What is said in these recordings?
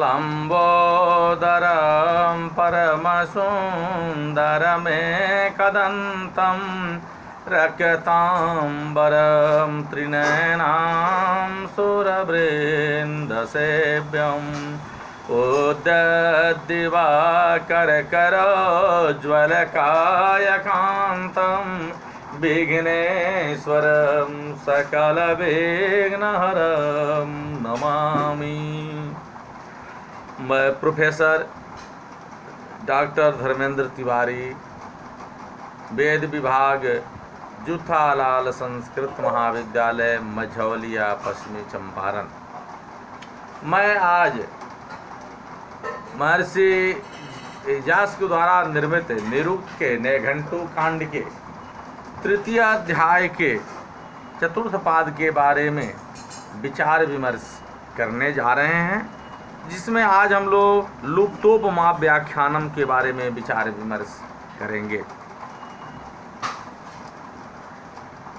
लम्बोदरं परमसुन्दरमेकदन्तं रक्ताम्बरं त्रिनयनां सुरवृन्दसेव्यम् उद्यद्दिवाकरकरोज्ज्वलकायकान्तं विघ्नेश्वरं सकलविघ्नहरं नमामि। मैं professor doctor Dharmendra Tiwari, वेद विभाग जूथालाल संस्कृत महाविद्यालय मझौलिया, पश्चिमी चंपारण। मैं आज महर्षि व्यास के द्वारा निर्मित निरुक्त के नैघंटु कांड के तृतीय अध्याय के चतुर्थ पाद के बारे में विचार विमर्श करने जा रहे हैं, जिसमें आज हम लोग लुप्तोपमा व्याख्यानम के बारे में विचार विमर्श करेंगे।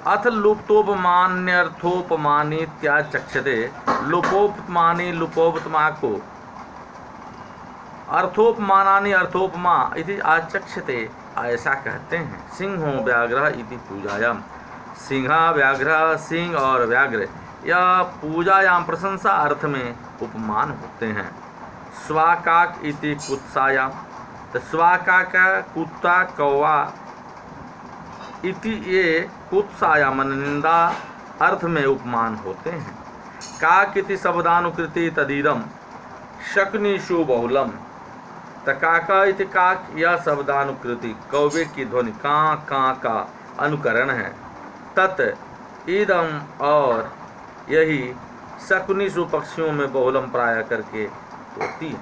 अथ लुप्तोपमान्यर्थोपमानीत्याचक्षते। लुपोपमानी लुपोपमा को अर्थोपमानानि अर्थोपमा इति आचक्षते, ऐसा कहते हैं। सिंहो व्याघ्र इति पूजायाम। सिंह व्याघ्र, सिंह और व्याघ्र यह पूजायाम प्रशंसा अर्थ में उपमान होते हैं। स्वाकाक इति कुत्सायाम। तो स्वाकाक कुत्ता कौवा इति ये कुत्सायाम निंदा अर्थ में उपमान होते हैं। काक इति शब्दानुकृति तदीदम शक्निषु बहुलम। तकाका इति काक यह शब्दानुकृति कौवे की ध्वनि कां कां का अनुकरण है। तत् ईदम और यही शकुनिषु पक्षियों में बहुलम प्राय करके होती है।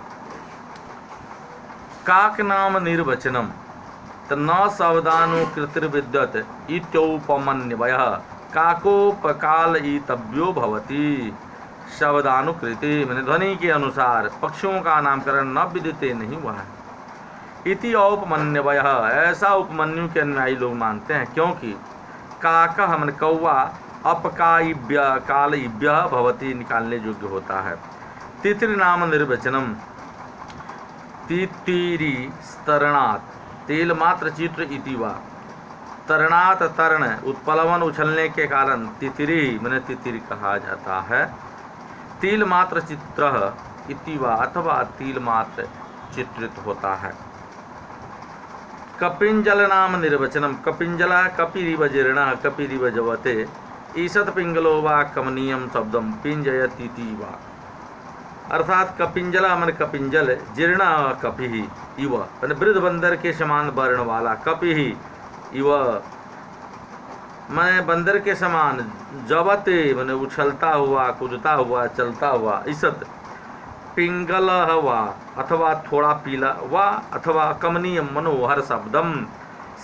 काक नाम निर्वचनम त न शब्दानुकृतिर्विद्यत इत्योपमन्वयः। काकोपकालयितव्यो भवति। शब्दानुकृति मैंने ध्वनि के अनुसार पक्षियों का नामकरण न विदिते नहीं हुआ है। इति औपमन्वयः, ऐसा उपमन्यु के अनुयायी लोग मानते हैं, क्योंकि काक हमने कौवा अपकायिव्य कालयिव्य भवति निकालने योग्य होता है। तितिर नाम निर्वचनम। तितिरी तरणात् तेल मात्र चित्र इति वा। तरणात् तरण उत्पलवन उछलने के कारण तितिरी मैंने तितिरी कहा जाता है। तिल मात्र चित्र इति वा अथवा तिल मात्र चित्रित होता है। कपिंजल नाम निर्वचनम। कपिंजला कपिरिव जीर्ण कपिरिव जवते ईसत पिंगलो वा कमनीयम शब्दम पिंजयतीति वा। अर्थात कपिंजला मन कपिंजल, जीर्ण कपि इव मैंने वृद्ध बंदर के समान वर्ण वाला, कपि इव मैं बंदर के समान, जवते मैंने उछलता हुआ, कूदता हुआ, चलता हुआ, ईसत पिंगल वा अथवा थोड़ा पीला वा अथवा कमनीय मनोहर शब्दम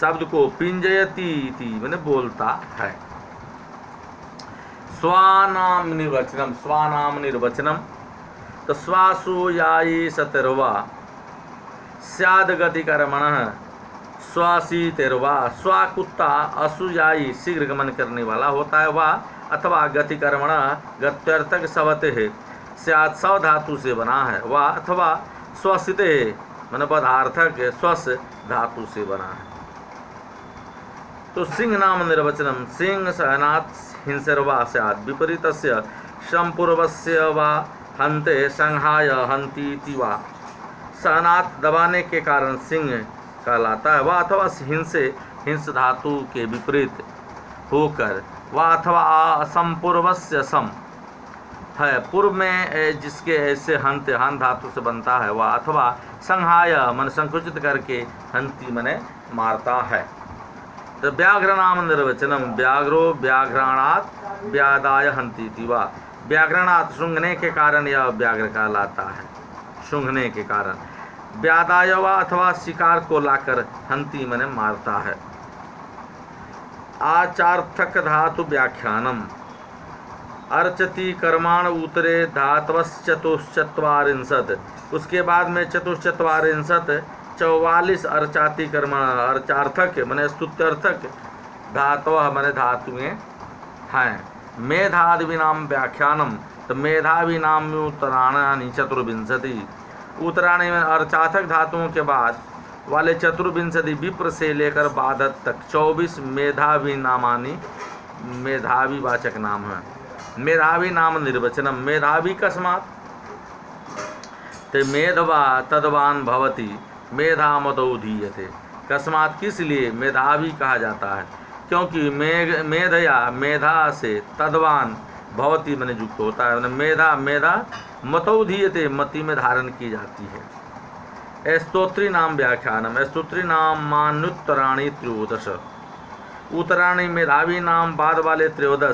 शब्द को पिंजयती मैंने बोलता है। स्वानाम निर्वचनम। स्वानाम निर्वचनम तो स्वासु यायी सतर्वा स्याद गति कर्मणः स्वासी तेरवा। स्वा कुत्ता असुयायी शीघ्र गमन करने वाला होता है, वा अथवा गति कर्मण गत्यर्थक सवते है स्याद सव धातु से बना है, वा अथवा स्वसिते मन पदार्थक स्वस धातु से बना है। तो सिंह नाम निर्वचनम। सिंह सहनात् हिंसर्वा स्यात् विपरीतस्य संपूर्वस्य वा हन्ते संहाय हन्तीति वा। सहनात् दबाने के कारण सिंह कहलाता है, वह अथवा हिंसे हिंस धातु के विपरीत होकर, वह अथवा असंपूर्वस्य सम है पूर्व में जिसके ऐसे हंत हन धातु से बनता है, वह अथवा संहाय मन संकुचित करके हंती मने मारता है। तो व्याघ्र नाम निर्वचनम। व्याघ्रो व्याघ्राणात् व्यादाय हंती वा। व्याघ्राणात् सूंघने के कारण यह व्याघ्र कहलाता है, सूंघने के कारण। व्यादायवा अथवा शिकार को लाकर हंती मने मारता है। आचार्थक धातु व्याख्यानम। अर्चति कर्माण उत्तरे धातवश्चतुश्चत्वारिंशत्। उसके बाद में चतुश्चत्वारिंशत् 44 अर्चाति कर्मण अर्चार्थक मने स्तुत्यर्थक धातव मने धातुएं हैं। मेधादि नाम व्याख्यानम। तो मेधावी नाम उत्तराणी चतुर्विंशति, उत्तराणी में अर्चार्थक धातुओं के बाद वाले चतुर्विंशति विप्र से लेकर बाधत तक 24 मेधावी नामानी मेधावी वाचक नाम है। मेधावी नाम निर्वचनम, मेधावी कस्मात् ते मेधवा तदवान भवति मेधा मतो धीयते, कस्मात् किस लिए मेधावी कहा जाता है, क्योंकि मेधया मेधा से तदवान भवती मैंने युक्त होता है, मेधा मेधा मतो धीयते मति में धारण की जाती है। स्तोत्री नाम व्याख्यानम, स्तोत्री नाम मानुत्तराणी त्रयोदश, उत्तराणी मेधावी नाम बाद वाले 13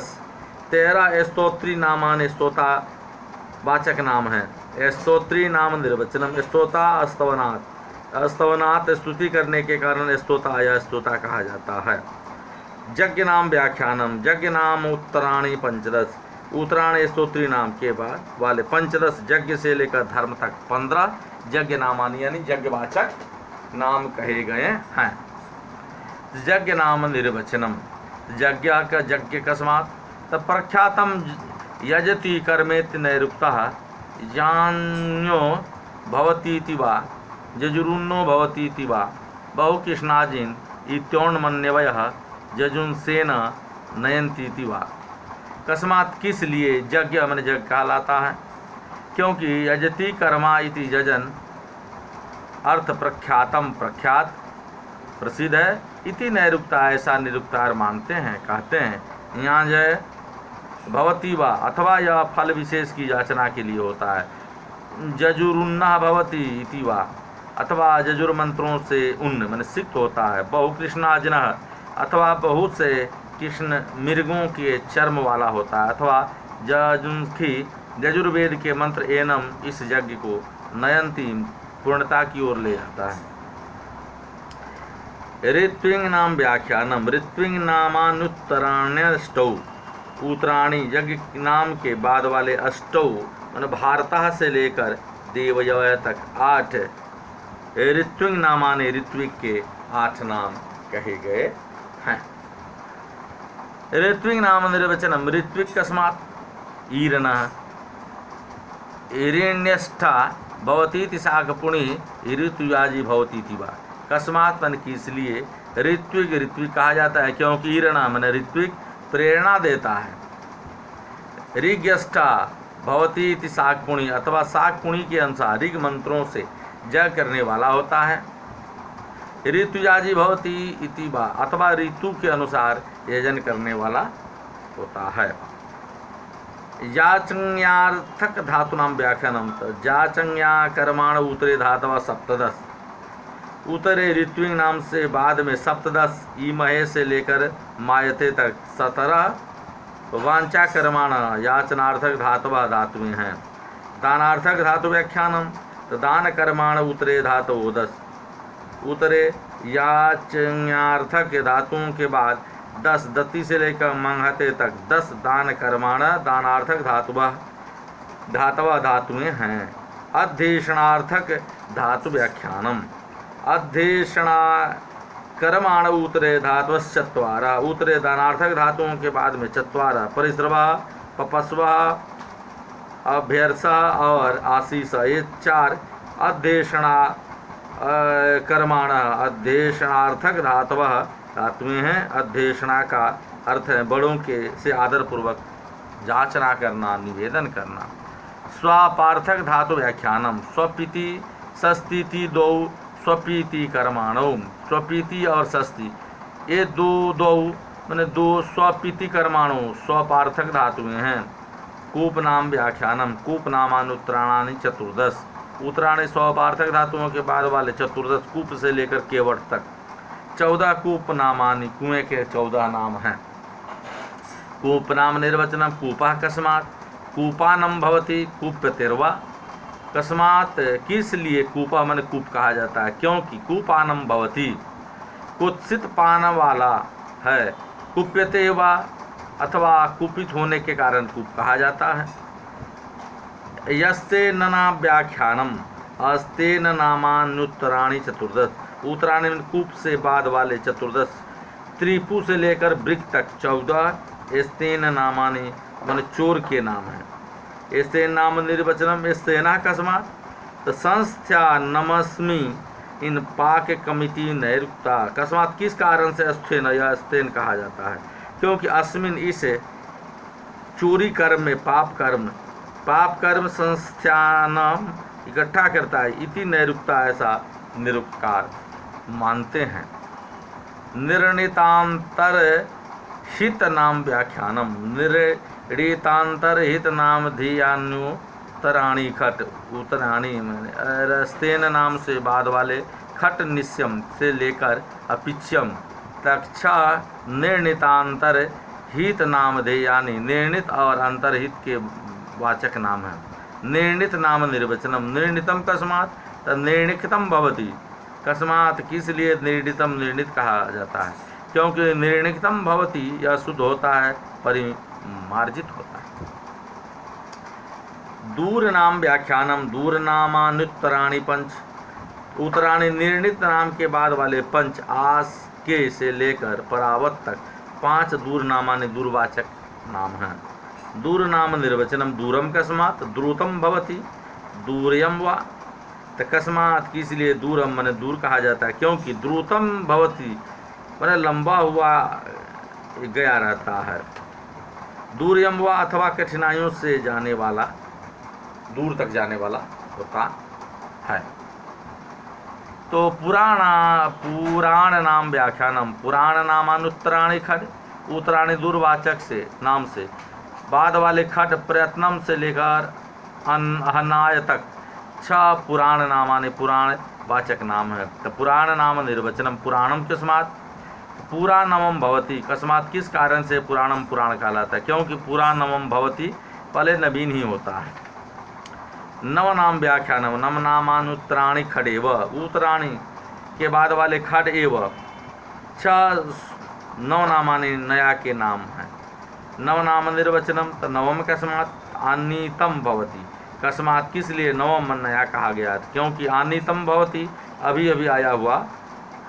13 स्तोत्री नामान स्तोता वाचक नाम है। स्तोत्री नाम निर्वचनम, स्तोता अस्तवनात्, अस्तवनात् स्तुति करने के कारण स्तोता या स्तोता कहा जाता है। यज्ञ नाम व्याख्यानम, यज्ञ नाम उत्तराणी 15, उत्तराणी स्तोत्री नाम के बाद वाले 15 यज्ञ से लेकर धर्म तक 15 यज्ञ नामानी यानी यज्ञवाचक नाम कहे गए हैं। यज्ञ नाम निर्वचनम, यज्ञ का यज्ञ कस्मात् तब प्रख्यातम यजति कर्मेति नैरुक्तः यान्यो भवतीति वा जजुरुन्नो भवतीति वा बहुकृष्णाजिन इत्योन्मन्यवयः जजुंसेन नयन्तीति वा, कस्मात् किस लिए यज्ञ मैंने यज्ञ कहलाता है, क्योंकि यजति कर्मा इति यजन अर्थ प्रख्यातम प्रख्यात प्रसिद्ध है, इति नैरुक्ता ऐसा निरुक्तार मानते हैं कहते हैं। यहाँ जय भवती वा अथवा यह फल विशेष की याचना के लिए होता है। जजुरुन्ना भवती इति वा अथवा जजुर मंत्रों से उन्न मैंने सिक्त होता है। बहुकृष्णाजिन अथवा बहुत से कृष्ण मृगों के चर्म वाला होता है। अथवा जजुंखी यजुर्वेद के मंत्र एनम इस यज्ञ को नयंती पूर्णता की ओर ले जाता है। ऋत्विंग नाम व्याख्यानम, ऋत्विंग नामानुत्तराण्यष्टौ, उत्तराणी यज्ञ नाम के बाद वाले अष्टौ मान भारतः से लेकर देवयव तक 8 ऋत्विंग नामाने ऋत्विक के 8 नाम कहे गए हैं। ऋत्विंग नाम निर्वचनम, ऋत्विक कस्मात् ईरणः ईरण्यष्ठा भवतीति शाकपुणी ऋतुयाजी भवतीति वा, कस्मात् मन की इसलिए ऋत्विक ऋत्विक कहा जाता है, क्योंकि ईरणा मन ऋत्विक प्रेरणा देता है। ऋग्यष्ठा भवती इति शाकपुणी अथवा शाकपुणी के अनुसार ऋग मंत्रों से जय करने वाला होता है। ऋतुयाजी भवती इति वा अथवा ऋतु के अनुसार यजन करने वाला होता है। याचन्यार्थक धातु नाम व्याख्यानम, जाचन्या कर्माण उत्तरे धातव 17, उत्तरे ऋत्विक नाम से बाद में 17 ईमहे से लेकर मायते तक 17 वांचा कर्माण याचनार्थक धातव धातुएं हैं। दानार्थक धातु व्याख्यानम, तो दान कर्माण उत्तरे धातु 10, उत्तरे याचन्यार्थक धातुओं के बाद 10 दत्ती से लेकर मंगहते तक 10 दान कर्माण दानार्थक धातव धातुएं हैं। अध्येषणार्थक धातु व्याख्यानम, अध्येषणा कर्माण उत्तरे धातुश्चत्वारः, उत्तरे दानार्थक धातुओं के बाद में 4 परिश्रवः पपस्वः अभ्यर्सः और आशीष, ये 4 अध्येषणा कर्माण अध्येषणार्थक धातवः धातुएं हैं। अध्येषणा का अर्थ है बड़ों के से आदर पूर्वक जाचना करना, निवेदन करना। स्वापार्थक धातु व्याख्यानम, स्वपीति षष्ठी 2 स्वपीति कर्माणौ, स्वपीति और षष्ठी ये दो मैंने 2 स्वपीति कर्माणु स्वापार्थक धातुएं हैं। कूप नाम व्याख्यानम, कूप नामानुत्तराणानि 14, उत्तराणी स्वापार्थक धातुओं के बाद वाले 14 कूप से लेकर केवट तक 14 कूप नामानि कुएं के 14 नाम हैं। कूप नाम निर्वचनम, कूपः कस्मात् कूपानम भवति कूप्यतिर्वा, कस्मात् किस लिए कूपा मन कूप कहा जाता है, क्योंकि कूपानम भवति कुत्सित पान वाला है, कुप्यते वा अथवा कुपित होने के कारण कूप कहा जाता है। यस्ते नना व्याख्यानम, अस्ते नामानुत्तराणी 14, उत्तराणी में कूप से बाद वाले 14 त्रिपु से लेकर वृक तक 14 स्तेन नामानी मन चोर के नाम हैं। स्तेन नाम निर्वचनम स्तेना कस्मात्, तो संस्थ्या नमस्मि इन पाक कमिति नैरुक्ता, कस्मात् किस कारण से स्तेन या स्तेन कहा जाता है, क्योंकि अस्मिन इस चोरी कर्म में पाप कर्म संस्थानम इकट्ठा करता है, इति नैरुक्ता ऐसा निरुक्तकार मानते हैं। निर्णितांतर हित नाम व्याख्यानम, निर्णितांतर हित नाम धियान्युतराणी खट, उत्तराणी मैंने स्तेन नाम से बाद वाले खट निश्यम से लेकर अपिच्यम तक छह निर्णितांतर हित नाम ध्येयानि, निर्णित और अंतरहित के वाचक नाम है। निर्णित नाम निर्वचनम, निर्णितम कस्मात्, निर्णितम भवति, कस्मात् किस लिए निर्णितम निर्णित कहा जाता है, क्योंकि निर्णितम भवति यह शुद्ध होता है, परिमार्जित होता है। दूर नाम व्याख्यानम, दूर नामानुत्तराणि पंच, उत्तराणी निर्णित नाम के बाद वाले पंच आस के से लेकर परावत तक 5 दूर नामानि दूरवाचक नाम हैं। दूर नाम निर्वचनम, दूरम कस्मात्, द्रुतम भवति, दूरयम वा, कस्मात् किस लिए दूरम माने दूर कहा जाता है, क्योंकि द्रुतम भवति माने लंबा हुआ गया रहता है, दूरयम वा अथवा कठिनाइयों से जाने वाला, दूर तक जाने वाला होता है। तो पुराण नाम व्याख्यानम, पुराण नामानुत्तराणी खड, उत्तराणी दूरवाचक से नाम से बाद वाले खड प्रयत्नम से लेकर अहनाय तक 6 पुराण नामानि पुराण वाचक नाम है। तो पुराण नाम निर्वचनम, पुराणम कस्मात्, पुराणमम भवति, कस्मात् किस कारण से पुराणम पुराण कहलाता है, क्योंकि पुराणमम भवति पहले नवीन ही होता है। नव नाम व्याख्यानम, नव नामानुत्तराणी खडेव, उत्तराणी के बाद वाले खड एव 6 नव नामानि नया के नाम हैं। नव नाम निर्वचनम, तो नवम कस्मात्, आनीतम भवति, कस्मात् किस लिए नवम नया कहा गया, क्योंकि आनीतम भवति अभी अभी आया हुआ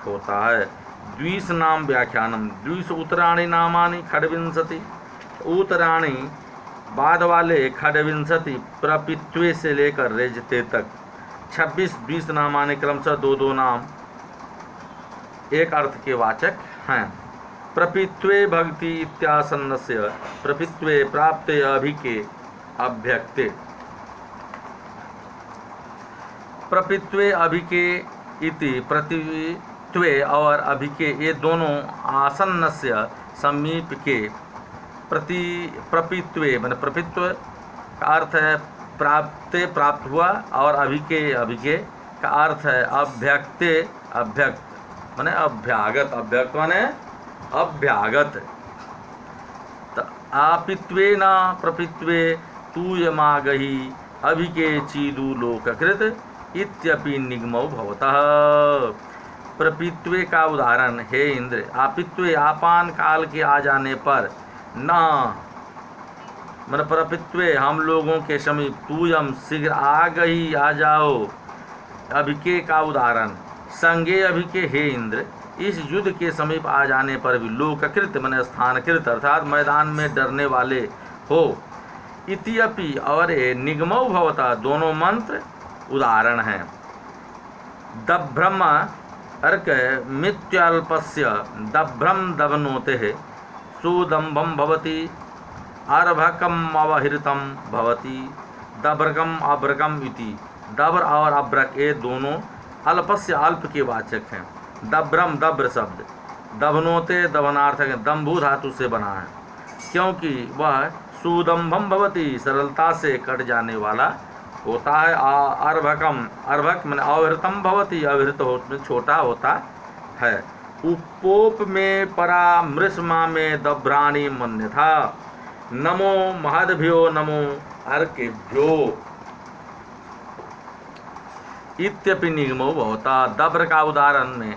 होता है। द्विष नाम व्याख्यानम, द्विष उत्तराणी नामानि खडविंशति, उत्तराणी बाद वाले खडविंशति प्रपित्वे से लेकर रेजते तक 26 द्विष नामानि क्रमशः 2 नाम एक अर्थ के वाचक हैं। प्रपित्वे भक्ति इत्यासन्नस्य, प्रपित्वे प्राप्ते अभिके अभ्यक्ते, प्रपित्वे अभिके इति प्रतित्वे और अभिके ये दोनों आसन्नस्य समीप के, प्रपित्वे मैंने प्रपित्व का अर्थ है प्राप्ते प्राप्त हुआ, और अभिके का अर्थ है अभ्यक्ते अभ्यक्त माने अभ्यागत, अभ्यक्त माने अभ्यागत। आपित्वे न प्रपित्वे तूयमागहि अभिके चीदु लोककृत इत्यपि निगमो भवतः। प्रपित्वे का उदाहरण, हे इंद्र, आपित्वे आपान काल के आ जाने पर, न मन प्रपित्वे हम लोगों के समीप, तूयम शीघ्र आ गई आ जाओ, अभिके का उदाहरण, संगे अभिके हे इंद्र, इस युद्ध के समीप आ जाने पर भी, लोककृत मन स्थानकृत अर्थात मैदान में डरने वाले हो, इत्यपि और निगमो भवता दोनों मंत्र उदाहरण हैं। दभ्रम अर्क मित्यल्पस्य दभ्रम दभनोते है, सुदम्भम भवति, अर्भकम अवहृतम भवति, दभ्रकम अभ्रकम इति। दब्र और अभ्रक ये दोनों अल्पस्य अल्प के वाचक हैं। दभ्रम दब्र शब्द, दभनोते दभनार्थक दम्भू धातु से बना है, क्योंकि वह सुदम्भम भवति सरलता से कट जाने वाला होता है। अर्भकम अर्भक मैंने अवहृतम भवति अवहृत छोटा होता है। उपोप में परामृष्मा में दभ्राणी मन्य था। नमो महद्भ्यो नमो अर्केभ्यो इत्यपि निगमो भवता। दब्र का उदाहरण में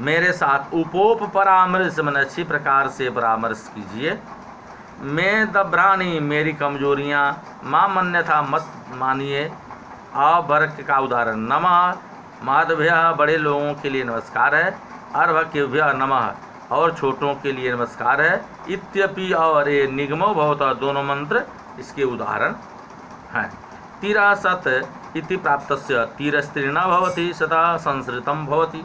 मेरे साथ उपोप परामर्श मैंने अच्छी प्रकार से परामर्श कीजिए। मैं दभ्राणी मेरी कमजोरियाँ, माँ मन्यथा मत मानिए। अभर्क का उदाहरण, नमः महद्भ्य बड़े लोगों के लिए नमस्कार है, अर्भकेभ्य नमः और छोटों के लिए नमस्कार है। इत्यपि और ये निगमो भवता दोनों मंत्र इसके उदाहरण है। तीरा सत इति प्राप्तस्य तीरस्त्री न भवति सतः संसृतम भवति।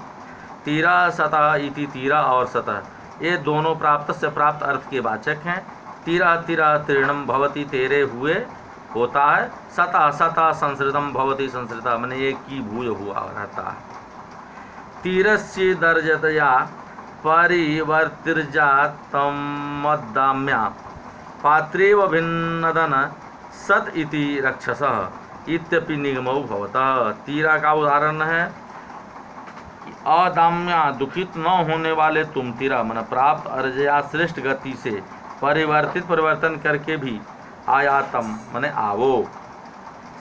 तीरा सतः इति तीरा और सतः ये दोनों प्राप्त से प्राप्त अर्थ के वाचक हैं। तीरा तीरा तीर्णम भवति तेरे हुए होता है। सतः सतः संसृतम भवति संसृता मैंने एक की भूय हुआ रहता है। तीरस्य दर्जतया परिवर्तिर्जातमद्दाम्या पात्रेव भिन्नदन सत इति रक्षसः इत्यपि निगमौ भवतः। तीरा का उदाहरण है कि अदाम्या दुखित न होने वाले तुम तीरा मन प्राप्त अर्जया श्रेष्ठ गति से परिवर्तन करके भी आयातम मने आवो।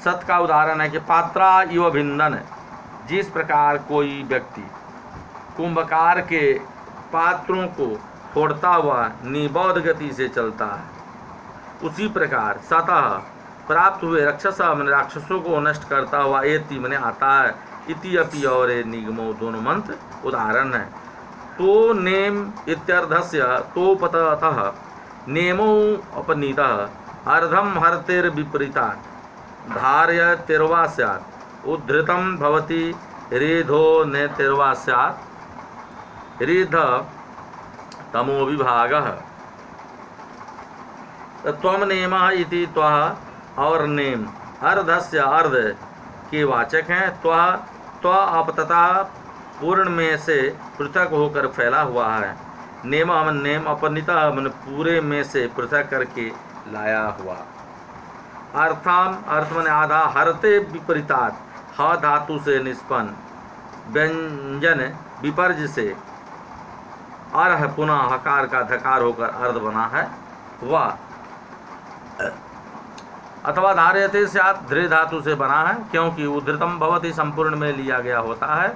सत का उदाहरण है कि पात्रा इव भिन्नन, जिस प्रकार कोई व्यक्ति कुंभकार के पात्रों को फोड़ता हुआ निबौध गति से चलता है, उसी प्रकार सतः प्राप्त हुए रक्षस मैंने राक्षसों को नष्ट करता हुआ एति मैंने आता है। इति अपि और निगमो दोनों मंत्र उदाहरण है। तो नेम इत्यर्धस्य तोपतः नेमो अपनीतः अर्धम हरतेर विपरीता धार्य तिर्वा स्यात् उद्धृतम भवति रेधो ने तिर्वा स्यात् रेध तमो विभागः। त्वम नेमः इति त्वः और नेम अर्धस्य अर्ध के वाचक हैं। त्व अपतता पूर्ण में से पृथक होकर फैला हुआ है। नेम मन नेम अपनिता मन पूरे में से पृथक करके लाया हुआ। अर्थाम अर्थ मन आधा हरते विपरीतात ह धातु से निष्पन्न व्यंजन विपर्ज से अर्ह पुनः हकार का धकार होकर अर्ध बना है। वह अथवा धार्यते स्यात् धृ धातु से बना है, क्योंकि उद्धृतम भवति संपूर्ण में लिया गया होता है।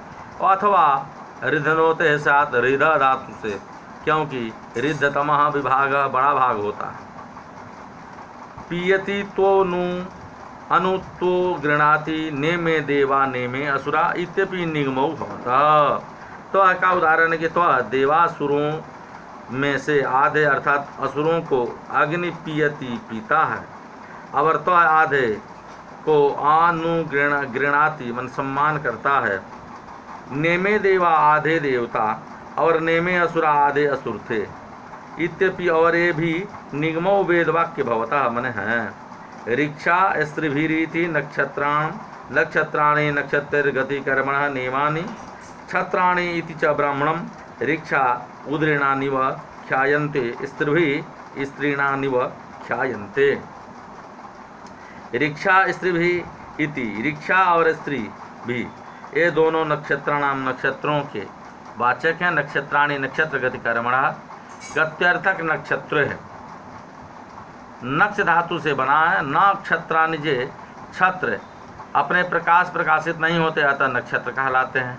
अथवा रिधनोते स्यात् रिध धातु से, क्योंकि रिद्धतमः विभाग बड़ा भाग होता है। पीयति तो नु अनु तो गृणाति नेमे देवा नेमे असुरा इत्यपि निगमौ भवतः। तो का उदाहरण है कि तो देवासुरों में से आधे अर्थात असुरों को अग्नि पीयति पीता है, और तो आधे को गृणाति मन सम्मान करता है। नेमे देवा आधे देवता और नेमे असुरा आधे असुर थे। इत्यपि और ये भी निगमो वेद वाक्य भवता मन है। ऋक्षा स्त्रीभिरीति नक्षत्राणि नक्षत्रगति कर्मणः नेमानि क्षत्राणि इति च ब्राह्मणं ऋक्षा उद्रीणानिव ख्यायन्ते स्त्रीभिः स्त्रीणानिव ख्यायन्ते। ऋक्षा स्त्रीभिः इति ऋक्षा और स्त्री भी ये दोनों नक्षत्राणाम नक्षत्रों के वाचक हैं। नक्षत्राणि नक्षत्र गति कर्मणः गत्यर्थक नक्षत्र है, नक्ष धातु से बना है। नक्षत्राणि जे छत्र अपने प्रकाश प्रकाशित नहीं होते अतः नक्षत्र कहलाते हैं।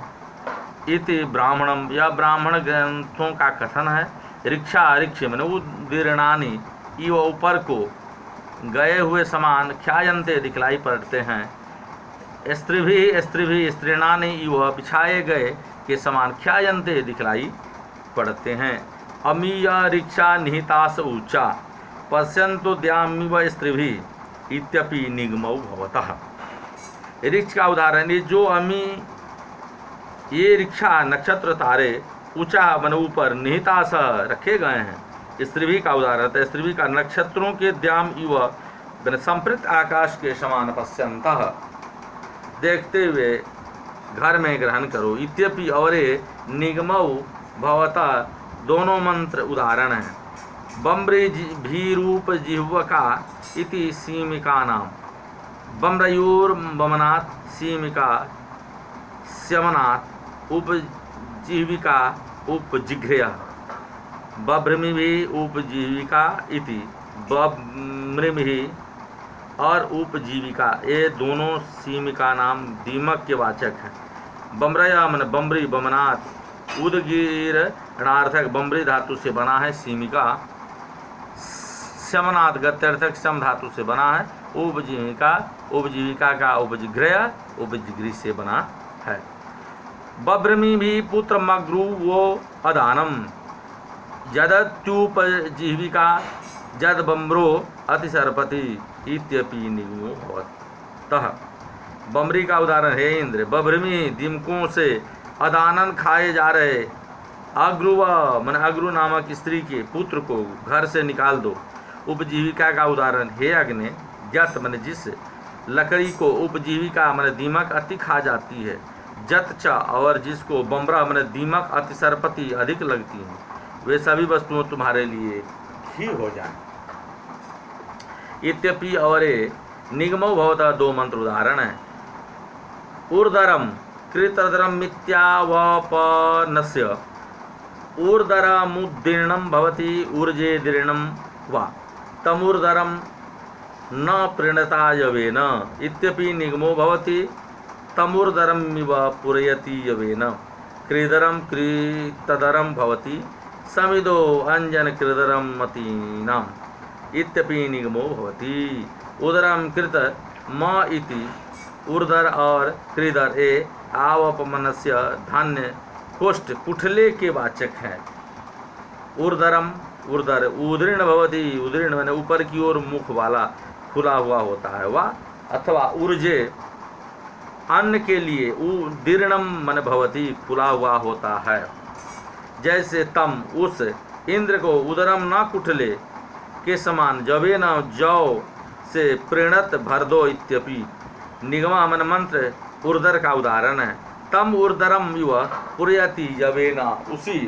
इति ब्राह्मणम, यह ब्राह्मण ग्रंथों का कथन है। ऋक्षा ऋक्ष मैंने उदीर्णानि इव ऊपर को गए हुए समान ख्यायन्ते दिखलाई पड़ते हैं। स्त्रीभिः स्त्रीणानि इव बिछाए गए के समान ख्यायन्ते दिखलाई पड़ते हैं। अमीय ऋक्षा निहितास ऊचा पश्यन्तु द्यामिव स्त्रीभिः इत्यपि निगमौ भवतः। ऋक्ष का उदाहरण ये जो अमी ये ऋक्षा नक्षत्र तारे ऊंचा बन ऊपर निहितास रखे गए हैं। स्त्रीभी का उदाहरण है। स्त्रीभी का नक्षत्रों के द्याम इव संपृक्त आकाश के समान पश्यन्तः देखते हुए घर में ग्रहण करो। इत्यपि और निगमौ भवतः दोनों मंत्र उदाहरण हैं। बम्ब्री भीरूप जिह्वका इति सीमिका नाम बम्रयोर्बमनात् सीमिका स्यमनात् उपजीविका उपजिघ्रय बभ्रमिभिः उपजीविका इति बभ्रमिभिः और उपजीविका ये दोनों सीमिका नाम दीमक के वाचक हैं। बम्रया मन बम्बरी बमनात् उदगीर णार्थक बम्बरी धातु से बना है। सीमिका शमनाथ गत्यर्थक शम धातु से बना है। उपजीविका उपजीविका का उपजिघ्रय उपजिघ्री से बना है। बभ्रमी भी पुत्र मग्रु वो अदानम जदत्युपजीविका जद बम्ब्रो अतिसर्पति इत्यपि निगमो भवतः। बमरी का उदाहरण है इंद्र, बभ्रमी दीमकों से अदानन खाए जा रहे अग्रुव मन अग्रु नामक स्त्री के पुत्र को घर से निकाल दो। उपजीविका का उदाहरण है अग्नि, जत मन जिस लकड़ी को उपजीविका मन दीमक अति खा जाती है, जत च और जिसको बमरा मन दीमक अति सर्पति अधिक लगती हैं, वे सभी वस्तुओं तुम्हारे लिए घी हो जाए। इत्यपि और निगमो भवतः दो मंत्र उदाहरण है। ऊर्धरम कृतधरम मिथ्यावपनस्य ऊर्धरमुद्दीर्णं भवति ऊर्जे दीर्णं वा तमूर्धरम न प्रणता यवेन इत्यपि निगमो भवति तमूर्धरमिव पूरयति यवेन क्रीधरम कृतधरम भवति समिदो अंजन कृतधरम मतीनाम इत्यपि निगमो भवति। उदरम कृत म इति ऊर्धर और क्रीधर ए आवपमनस्य धान्य कोष्ठ कुठले के वाचक हैं। ऊर्धरम ऊर्धर उदीर्ण भवति, उदीर्ण मैंने ऊपर की ओर मुख वाला खुला हुआ होता है वह, अथवा ऊर्जे अन्न के लिए उदीर्णम मन भवति खुला हुआ होता है। जैसे तम उस इंद्र को उदरम न कुठले के समान जवे न जौ से प्रणत भर दो इत्यपि निगमा मन मंत्र ऊर्धर का उदाहरण है। तम ऊर्धरम युव पुरयति जवेना उसी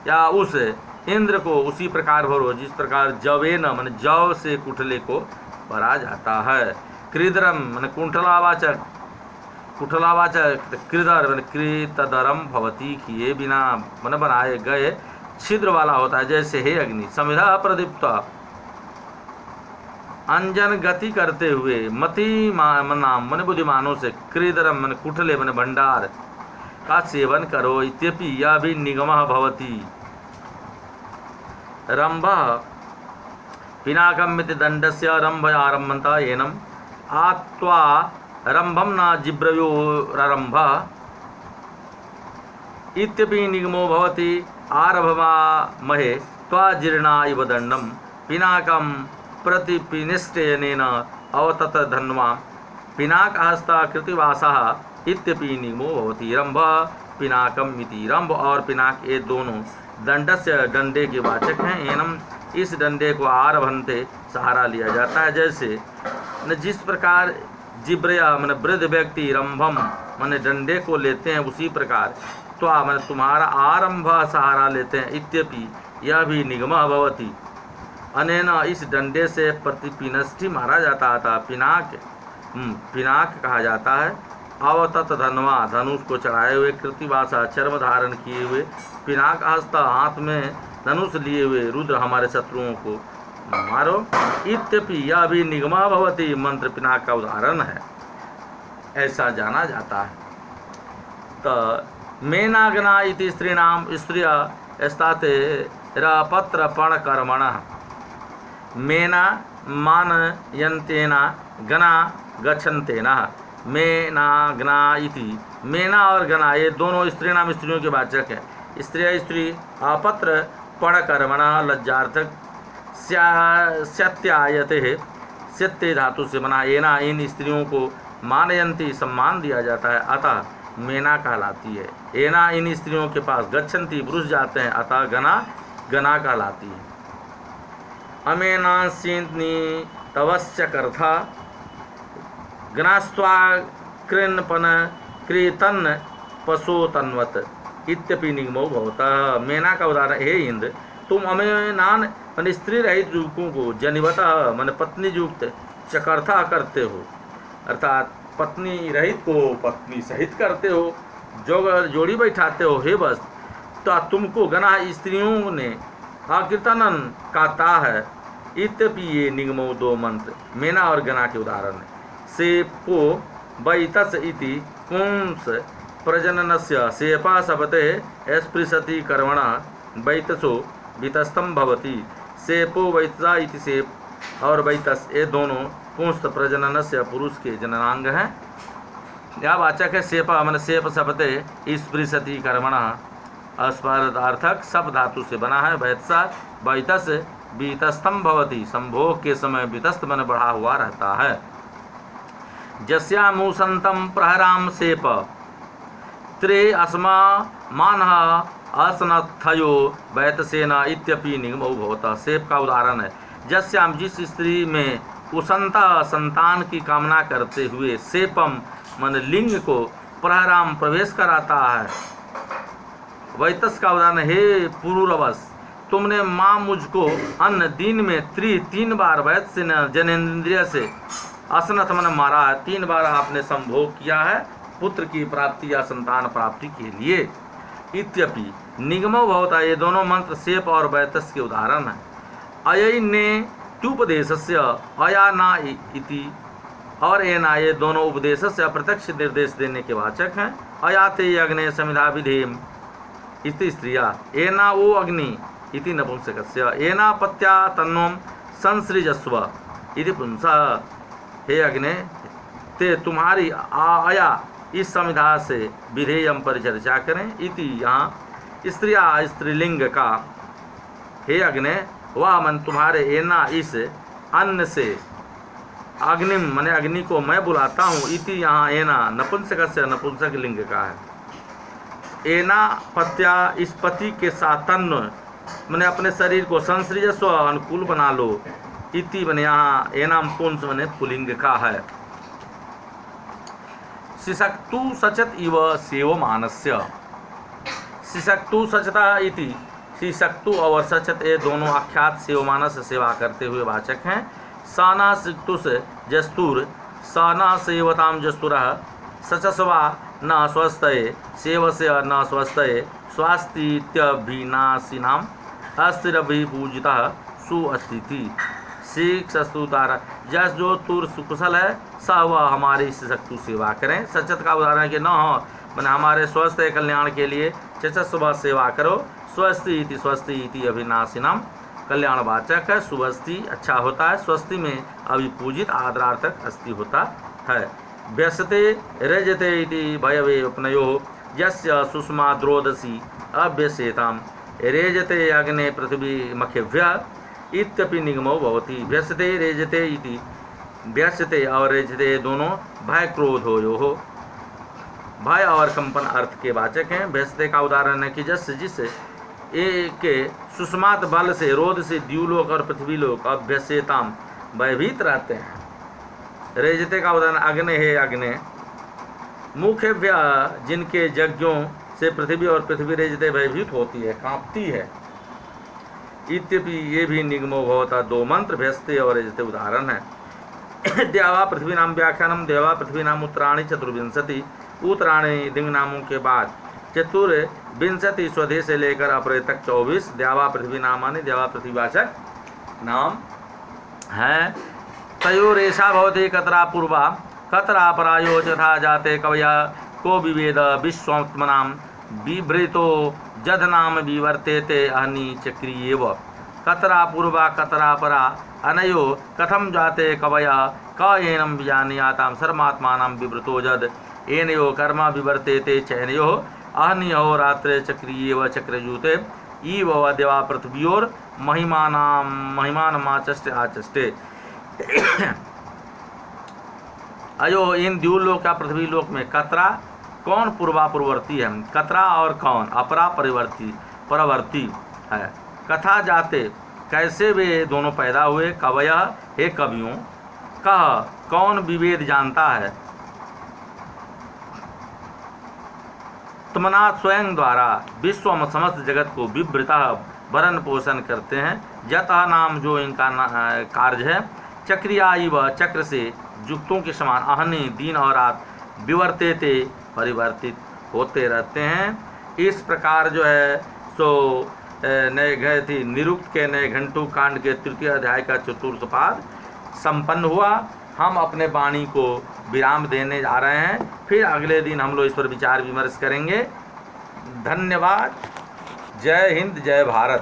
या उस इंद्र को उसी प्रकार भरो जिस प्रकार जवेना मन जौ से कुठले को भरा जाता है। क्रीधरम मन कुंठलावाचक क्रीधर मन कृतधरम भवति किए बिना मन बनाए गए छिद्र वाला होता है। जैसे हे अग्नि समिधा प्रदीप्त अंजन गति करते हुए मति नाम मन बुद्धिमानों से क्रीधरम मन कुठले मन भंडार का सेवन करो इत्यपि यह भी निगमः भवति। रंभ पिनाकम मिति दंडस्य रंभ आरम्भन्ता एनम आत्वा रंभम न जिब्रयोररंभ इत्यपि निगमो भवति। आरभमामहे त्वा जीर्णा इव दंडम पिनाकम प्रतिपिनिष्टेनेन अवतत धन्वा पिनाक हस्ता कृतिवासः इत्यपि निगमो भवति। रंभ पिनाकम इति रंभ और पिनाक ये दोनों दंडस्य डंडे के वाचक हैं। एनम इस डंडे को आरभन्ते सहारा लिया जाता है। जैसे जिस प्रकार जिब्रया मन वृद्ध व्यक्ति रंभम मन डंडे को लेते हैं उसी प्रकार त्वा मन तुम्हारा आरंभ सहारा लेते हैं इत्यपि यह भी निगमः भवति। अनेन इस डंडे से प्रतिपिनष्टि मारा जाता था। पिनाक कहा जाता है। अवतत धनवा धनुष को चढ़ाए हुए, कृतिवासा चर्म धारण किए हुए, पिनाक हस्ता हाथ में धनुष लिए हुए रुद्र हमारे शत्रुओं को मारो इत्यपि यह भी निगमा भवति मंत्र पिनाक का उदाहरण है, ऐसा जाना जाता है। तो मेनागना इति स्त्रीणाम स्त्रिय स्ताते रपत्र पण कर्मण मेना मानयन्तेना गना गच्छन्तेना मेना गना इति मेना और गना ये दोनों स्त्रीणाम स्त्रियों के वाचक है। स्त्रिय स्त्री अपत्र पण कर्मण लज्जार्थक सत्यायते है सत्य धातु से बना। एना इन स्त्रियों को मानयंती सम्मान दिया जाता है अतः मेना कहलाती है। एना इन स्त्रियों के पास गच्छन्ति पुरुष जाते हैं अतः गना गना कहलाती है। अमेनासीनी तवश्चकर्था गनास्त्वा कृन्पन कृतन पशो तन्वत इत्यपि निगमो भवतः। मेना का उदाहरण हे इंद्र तुम अमेनान मन स्त्री रहित युवकों को जनिवतः मन पत्नी युक्त चकर्था करते हो, अर्थात पत्नी रहित को पत्नी सहित करते हो, जोड़ी बैठाते हो। हे बस तो तुमको गना स्त्रियों ने आकीर्तनन कहता है इत्यपि ये निगमो दो मंत्र मेना और गना के उदाहरण है। सेपो बैतस इति पुंस प्रजननस्य सेपा शपते स्पृशति कर्मण बैतसो वितस्तम भवति। सेपो बैतसा इति सेप और बैतस ये दोनों पुंस प्रजननस्य पुरुष के जननांग हैं। यह वाचक है सेपा मन सेप शपते स्पृशति कर्मण अस्पदार्थक सब धातु से बना है। बैतसा बैतस बीतस्थम भवति, संभोग के समय बीतस्त मन बढ़ा हुआ रहता है। जस्यामूसंतम प्रहराम सेप त्रे अस्मा मानः असनथयो वैतसेना इत्यपि निगमो भवता। सेप का उदाहरण है, जस्याम जिस स्त्री में उसंता संतान की कामना करते हुए सेपम मन लिंग को प्रहराम प्रवेश कराता है। वैतस का उदाहरण, हे पुरुरवस तुमने माँ मुझको अन्न दिन में 3 बार वैतसेना जनेन्द्रिय से असनथ मन मारा है। 3 बार आपने संभोग किया है पुत्र की प्राप्ति या संतान प्राप्ति के लिए। इत्यपि निगमो भवता, ये दोनों मंत्र सेप और वैतस के उदाहरण हैं। अयने त्युपदेशस्य अया ना इति और एना, ये दोनों उपदेश से अप्रत्यक्ष निर्देश देने के वाचक हैं। अयाते अग्ने समिधा विधेम इति स्त्रिया, एना वो अग्नि इति नपुंसकस्य, एना पत्या तन्नोम संसृजस्व इति पुंसः। हे अग्ने ते तुम्हारी आया इस समिधा से विधेयम पर चर्चा करें। इति यहाँ स्त्रिया स्त्रीलिंग का, हे अग्ने वह मन तुम्हारे एना इस अन्न से अग्निम मने अग्नि को मैं बुलाता हूँ। इति यहाँ एना नपुंसक से नपुंसक लिंग का है। एना पत्या इस पति के साथ तन्न मने अपने शरीर को संसृजस्व अनुकूल बना लो। इति मने यहाँ एनाम पुंस मने पुलिंग का है। शिशक्तु सचत इव सेव मानस्य, शिशक्तु सचता इति, शिशक्तु और सचत ये दोनों आख्यात सेवमानस सेवा करते हुए वाचक हैं। साना सिक्तुस जस्तुर साना सेवताम जस्तुरः सचस्वा न स्वस्थये सेवस्य न स्वस्थये स्वास्तित्यभिनाशिनाम अस्थिरभिपूजितः सुअस्थिति। शिक्षस्तु तारा, जस जो तुर सुकुशल है स वह हमारी शिशक्तु सेवा करें। सचत का उदाहरण है कि न हो मैंने हमारे स्वस्थ कल्याण के लिए चचस्व सेवा करो। स्वस्ति इति स्वस्ति इति अभिनाशिनम कल्याणवाचक है। सुवस्थि अच्छा होता है, स्वस्ति में अभिपूजित आदरार्थक अस्थि होता है। व्यसते रजते इति भयवे उपनयो यस्य सुषमा द्रोदसी अभ्यसेताम रेजते अग्ने पृथ्वी मखेभ्य इत्यपि निगमो भवति। व्यसते रेजते इति, व्यसते और रेजते दोनों भय क्रोध हो, भय और कंपन अर्थ के वाचक हैं। व्यसते का उदाहरण है कि जिस के सुषमात बल से रोध से द्यूलोक और पृथ्वीलोक अभ्यसेताम भयभीत रहते हैं। रेजते का उदाहरण अग्नि है, अग्नि मुख्य जिनके यज्ञों से पृथ्वी और पृथ्वी रेजते भयभीत होती है, कांपती है। इत्यपि ये भी निगमो भवता, 2 मंत्र व्यस्ते और रेजते उदाहरण है। देवा पृथ्वी नाम व्याख्यानम, देवा पृथ्वी नाम उत्तराणी चतुर्विंशति, उत्तराणी दिंग नामों के बाद चतुर्विंशति स्वधे से लेकर अपरे तक 24 देवा पृथ्वी नामानि देवा पृथ्वीवाचक नाम है। तयोरेषा भवति कतरा पूर्वा कतरा परायो यथा जाते कवया को विवेद विश्वत्मनाम बिभृतो जधनाम विवर्तेते अहनि चक्रियेव। कतरा पूर्वा कतरा परा अनयो कथम जाते कवया क एनम विजानीयाताम सर्मात्मानां विवृतो जद एनयो कर्मा विवर्तेते चैनयो अहनियो रात्रे चक्रियेव चक्रजूते ईव देवा पृथ्व्योर महिमानमाचष्टे आचष्टे। अयो इन द्यूलोक या पृथ्वी लोक में कतरा कौन पूर्वा पूर्ववर्ती है, कतरा और कौन अपरा परवर्ती है। कथा जाते कैसे वे दोनों पैदा हुए, कवय हे कवियों, कह कौन विवेद जानता है, तमना स्वयं द्वारा विश्व समस्त जगत को विवृता भरण पोषण करते हैं। जतः नाम जो इनका कार्य है, चक्रिया इव चक्र से युक्तों के समान अहनि दिन और रात विवर्तेते परिवर्तित होते रहते हैं। इस प्रकार जो है सो नए गए थी निरुक्त के नए घंटू कांड के 3 अध्याय का 4 पाद संपन्न हुआ। हम अपने वाणी को विराम देने जा रहे हैं, फिर अगले दिन हम लोग इस पर विचार विमर्श करेंगे। धन्यवाद। जय हिंद, जय भारत।